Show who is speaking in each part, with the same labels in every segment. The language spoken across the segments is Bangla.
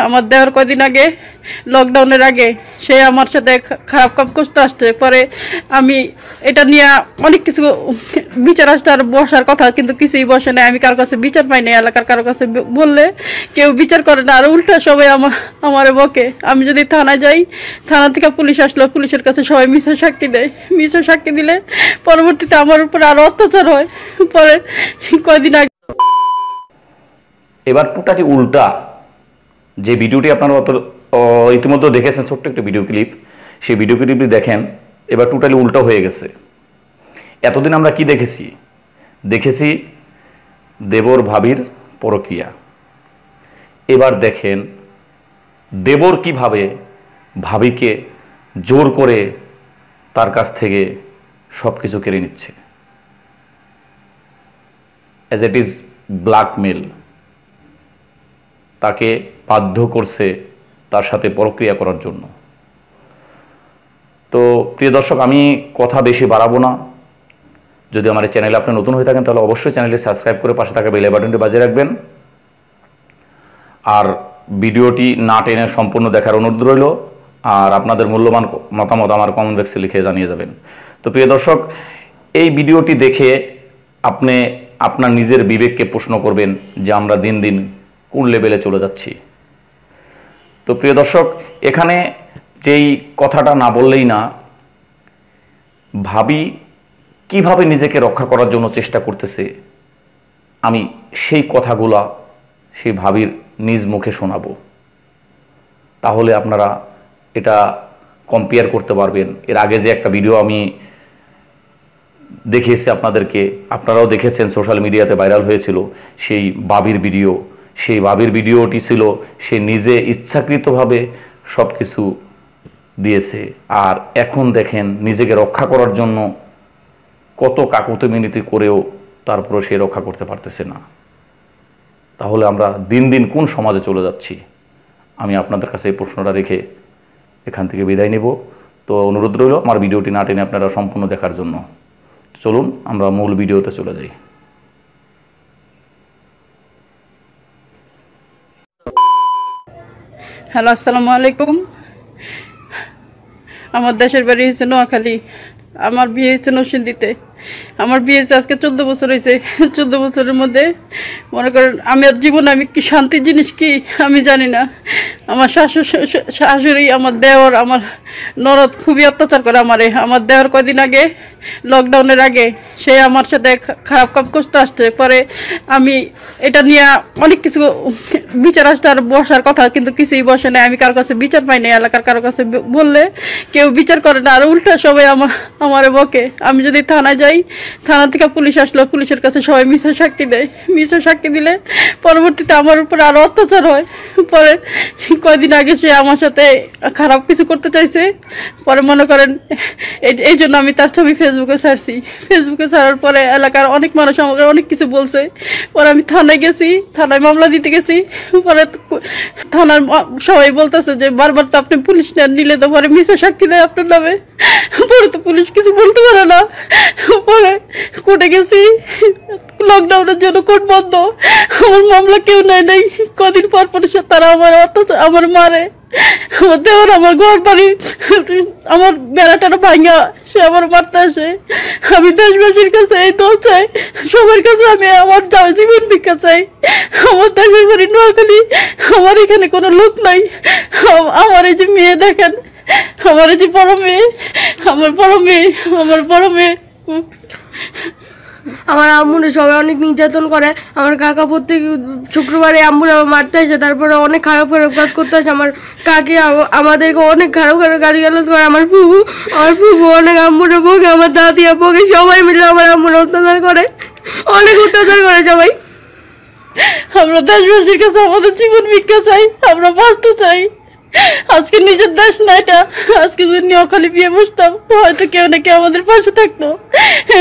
Speaker 1: আমার দেওয়ার কদিন আগে লকডাউনের আগে সে আমার সাথে খারাপ কাজ করতে আসছে। পরে আমি এটা নিয়ে অনেক কিছু বিচার আসতে আর বসার কথা, কিন্তু কিছুই বসে নাই। আমি কারো কাছে বিচার পাই নাই, এলাকার কারো কাছে বললে কেউ বিচার করে না, আর উল্টা সবাই আমারে বকে। আমি যদি থানায় যাই, থানা থেকে পুলিশ আসলো, পুলিশের কাছে সবাই মিথ্যা সাক্ষী দেয়। মিথ্যা সাক্ষী দিলে পরবর্তীতে আমার উপর আরো অত্যাচার হয়। পরে কয়দিন আগে
Speaker 2: এবার টোটালি উল্টা। যে ভিডিওটি আপনারা ইতিমধ্যে দেখেছেন, ছোট্ট একটা ভিডিও ক্লিপ, সেই ভিডিও ক্লিপটি দেখেন। এবার টোটালি উল্টা হয়ে গেছে। এতদিন আমরা কি দেখেছি দেবর ভাবির পরকীয়া। এবার দেখেন দেবর কিভাবে ভাবিকে জোর করে তার কাছ থেকে সব কিছু কেড়ে নিচ্ছে, অ্যাজ ইট ইজ ব্ল্যাকমেল। তাকে বাধ্য করছে তার সাথে পরক্রিয়া করার জন্য। তো প্রিয় দর্শক, আমি কথা বেশি বাড়াবো না। যদি আমার এই চ্যানেলে আপনি নতুন হয়ে থাকেন তাহলে অবশ্যই চ্যানেলটি সাবস্ক্রাইব করে পাশে থাকা বেল বাটনটি বাজিয়ে রাখবেন। আর ভিডিওটি না টেনে সম্পূর্ণ দেখার অনুরোধ রইল। আর আপনাদের মূল্যবান মতামত আমার কমেন্ট বক্সে লিখে জানিয়ে যাবেন। তো প্রিয় দর্শক, এই ভিডিওটি দেখে আপনি আপনার নিজের বিবেককে প্রশ্ন করবেন যে আমরা দিন দিন কোন লেভেলে চলে যাচ্ছি। তো প্রিয় দর্শক, এখানে যেই কথাটা না বললেই না, ভাবি কিভাবে নিজেকে রক্ষা করার জন্য চেষ্টা করতেছে, আমি সেই কথাগুলা সেই ভাবির নিজ মুখে শোনাবো। তাহলে আপনারা এটা কম্পেয়ার করতে পারবেন। এর আগে যে একটা ভিডিও আমি দেখিয়েছি আপনাদেরকে, আপনারাও দেখেছেন, সোশ্যাল মিডিয়াতে ভাইরাল হয়েছিল সেই ভাবির ভিডিও। সেই ভাবির ভিডিওটি ছিল সে নিজে ইচ্ছাকৃতভাবে সব কিছু দিয়েছে। আর এখন দেখেন নিজেকে রক্ষা করার জন্য কত কাকুতি মিনতি করেও তারপরে সে রক্ষা করতে পারতেছে না। তাহলে আমরা দিন দিন কোন সমাজে চলে যাচ্ছি? আমি আপনাদের কাছে এই প্রশ্নটা রেখে এখান থেকে বিদায় নেব। তো অনুরোধ রইল আমার ভিডিওটি না টেনে আপনারা সম্পূর্ণ দেখার জন্য। চলুন আমরা মূল ভিডিওতে চলে যাই।
Speaker 1: হ্যালো, আসসালামু আলাইকুম। আমার দেশের বাড়ি হয়েছে নোয়াখালী। আমার বিয়ে হয়েছে নরসিংদীতে। আমার বিয়ে হয়েছে আজকে 14 বছর হয়েছে। 14 বছরের মধ্যে মনে করেন আমার জীবনে আমি কি শান্তির জিনিস কি আমি জানি না। আমার শাশুড়ি, আমার দেওর, আমার ননদ খুবই অত্যাচার করে আমারে। আমার দেওর কদিন আগে লকডাউনের আগে সে আমার সাথে খারাপ কাজ করতে আসছে। পরে আমি এটা নিয়ে অনেক কিছু বিচার আসতে আর বসার কথা, কিন্তু কিছুই বসে নাই। আমি কারো কাছে বিচার পাই নাই, এলাকার কারো কাছে বললে কেউ বিচার করে না, আর উল্টা সবাই আমারে বকে। আমি যদি থানায় যাই, থানা থেকে পুলিশ আসলো, পুলিশের কাছে সবাই মিথ্যা সাক্ষী দেয়। মিথ্যা সাক্ষী দিলে পরবর্তীতে আমার উপর আরো অত্যাচার হয়। পরে কয়দিন আগে সে আমার সাথে খারাপ কিছু করতে চাইছে। পরে মনে করেন এই জন্য আমি তার ছবি ফেসবুকে ছাড়ছি। ফেসবুকে ছাড়ার পরে এলাকার অনেক মানুষ আমাকে অনেক কিছু বলছে। পরে আমি থানায় গেছি, থানায় মামলা দিতে গেছি। পরে থানার সবাই বলতেছে যে বারবার তো আপনি পুলিশ নিলে তো পরে মিথ্যা সাক্ষী দেয় আপনার নামে। পরে তো পুলিশ কিছু বলতে পারে না। পরে কোর্টে গেছি, লকডাউনের জন্য কোর্ট বন্ধ। আমার মামলা কেউ নেয় নাই। কদিন পর পর তারা আমার মারে। আমার দেওয়ার আমার ঘর বাড়ি, আমার বেড়াটার ভাঙা, সে আমার মারতে আসে। আমি দেশবাসীর কাছে এই দোষ চাই, সবার কাছে আমি আমার জীবন ভিক্ষা চাই। আমার দেশের বাড়ি নোয়াখালী, আমার এখানে কোনো লোক নাই। আমার এই যে মেয়ে দেখেন, আমার এই যে বড় মেয়ে, আমার বড় মেয়ে
Speaker 3: আমার আম্মুরে সবাই অনেক নির্যাতন করে। আমার কাকা প্রত্যেক শুক্রবারে আম্মুরে মারতে আসে, তারপরে অনেক খারাপ কাজ করতে আসে। আমার কাকি আমাদেরকে অনেক খারাপ গালিগালাজ করে। আমার ফুফু অনেক আম্মুরে বকে, আমার দাদিয়া বকে, সবাই মিলে আমার আম্মুরে অত্যাচার করে, অনেক অত্যাচার করে সবাই।
Speaker 1: আমরা দেশবাসীর কাছে আমাদের জীবন ভিক্ষা চাই, আমরা বাঁচতে চাই। আজকে নিজের দেশ না এটা। আজকে যদি নোয়াখালী বিয়ে বসতাম হয়তো কেউ না কেউ আমাদের পাশে থাকতো।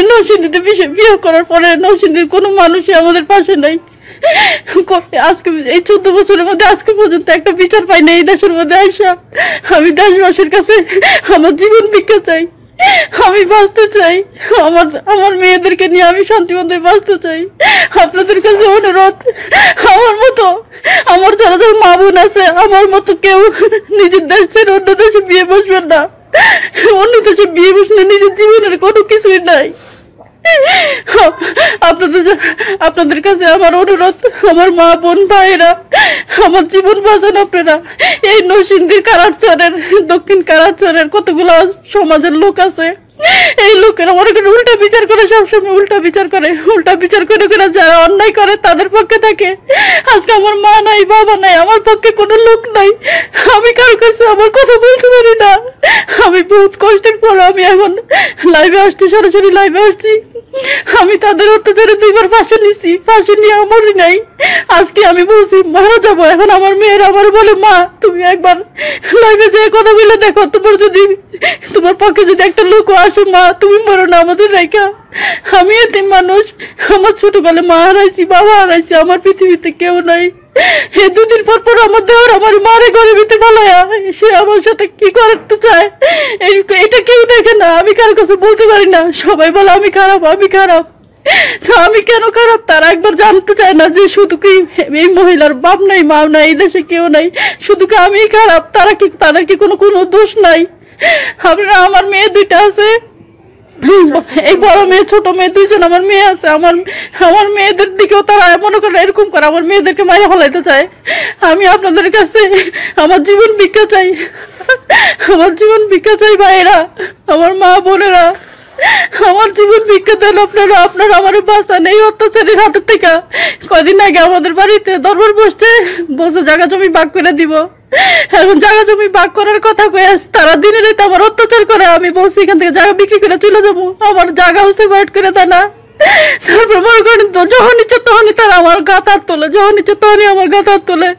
Speaker 1: নরসিংদীতে বিয়ে করার পরে নরসিংদীর কোনো মানুষই আমাদের পাশে নাই। আজকে এই 14 বছরের মধ্যে আজকে পর্যন্ত একটা বিচার পাই না এই দেশের মধ্যে আইসা। আমি দেশবাসীর কাছে আমার জীবন ভিক্ষা চাই। আমি বাঁচতে চাই, আমার আমার মেয়েদেরকে নিয়ে আমি শান্তিমতো বাঁচতে চাই। আপনাদের কাছে অনুরোধ, আমার মতো, আমার যারা যারা মা বোন আছে, আমার মতো কেউ নিজের দেশ ছেড়ে অন্য দেশে বিয়ে বসবেন না। অন্য দেশে বিয়ে বসলে নিজের জীবনের কোনো কিছুই নাই। আপনাদের কাছে আমার অনুরোধ, আমার মা বোন ভাইরা, আমার জীবন বাঁচান আপনারা। এই নরসিংদীর কারারচরের, দক্ষিণ কারারচরের কতগুলো সমাজের লোক আছে, এই লোকেরা মনে করে উল্টা বিচার করে, সবসময় উল্টা বিচার করে, উল্টা বিচার করে করে যারা অন্যায় করে তাদের পক্ষে থাকে। আজকে আমার মা নাই, বাবা নাই, আমার পক্ষে কোনো লোক নাই, আমি কারো কাছে আমার কথা বলতে পারি না। আমি বহুত কষ্টের পর আমি এখন লাইভে আসছি, সরাসরি লাইভে আসছি। আমি তাদের অত্যাচারে 2বার ফাঁসি নিছি, ফাঁসি নিয়ে মরি নাই। আজকে আমি বলছি মারা যাবো। এখন আমার মেয়েরা আমার বলে, মা তুমি একবার লাইভে যেয়ে কথা বলে দেখো, তোমার পক্ষে যদি একটা লোক আসে, মা তুমি মরো না আমাদের রেখা। আমি এতিম মানুষ, আমার ছোটবেলায় মা হারাইছি, বাবা হারাইছি, আমার পৃথিবীতে কেউ নাই। এই 2 দিন পর আমার দেওয়ার আমার মারে ঘরে ভিতরে ফেলায়া, সে আমার সাথে কি করতে চায় এটা কেউ দেখে না। আমি কারো কাছে বলতে পারি না, সবাই বলে আমি খারাপ, আমি খারাপ। তো আমি কেন খারাপ তারা একবার জানতে চায় না, যে শুধু কি এই মহিলার বাপ নাই, মা নাই, এই দেশে কেউ নাই, শুধু কি আমিই খারাপ? তাদের কি কোনো দোষ নাই? আপনারা, আমার মেয়ে 2টা আছে, এই বড় মেয়ে ছোট মেয়ে 2জন আমার মেয়ে আছে। আমার মেয়েদের দিকেও তারা মনে করে এরকম করে, আমার মেয়েদেরকে মাইরে ফেলাইতে চায়। আমি আপনাদের কাছে আমার জীবন ভিক্ষা চাই, আমার জীবন ভিক্ষা চাই ভাইয়েরা, আমার মা বোনেরা, আমার জীবন ভিক্ষা দেন আপনারা আমার বাঁচান এই অত্যাচারের হাতের থেকে। কদিন আগে আমাদের বাড়িতে দরবার বসছে জায়গা জমি ভাগ করে দিব। এখন জায়গা জমি ভাগ করার কথা কয়ে তারা দিনে রাতে আমার অত্যাচার করে। আমি বলছি এখান থেকে জায়গা বিক্রি করে চলে যাবো, আমার জায়গা সেপারেট করে দেয় না। তারপর মনে করেন তো, যখন ইচ্ছে তখনই তারা আমার গাতার তোলে, যখন ইচ্ছে তখনই আমার গাতার তোলে।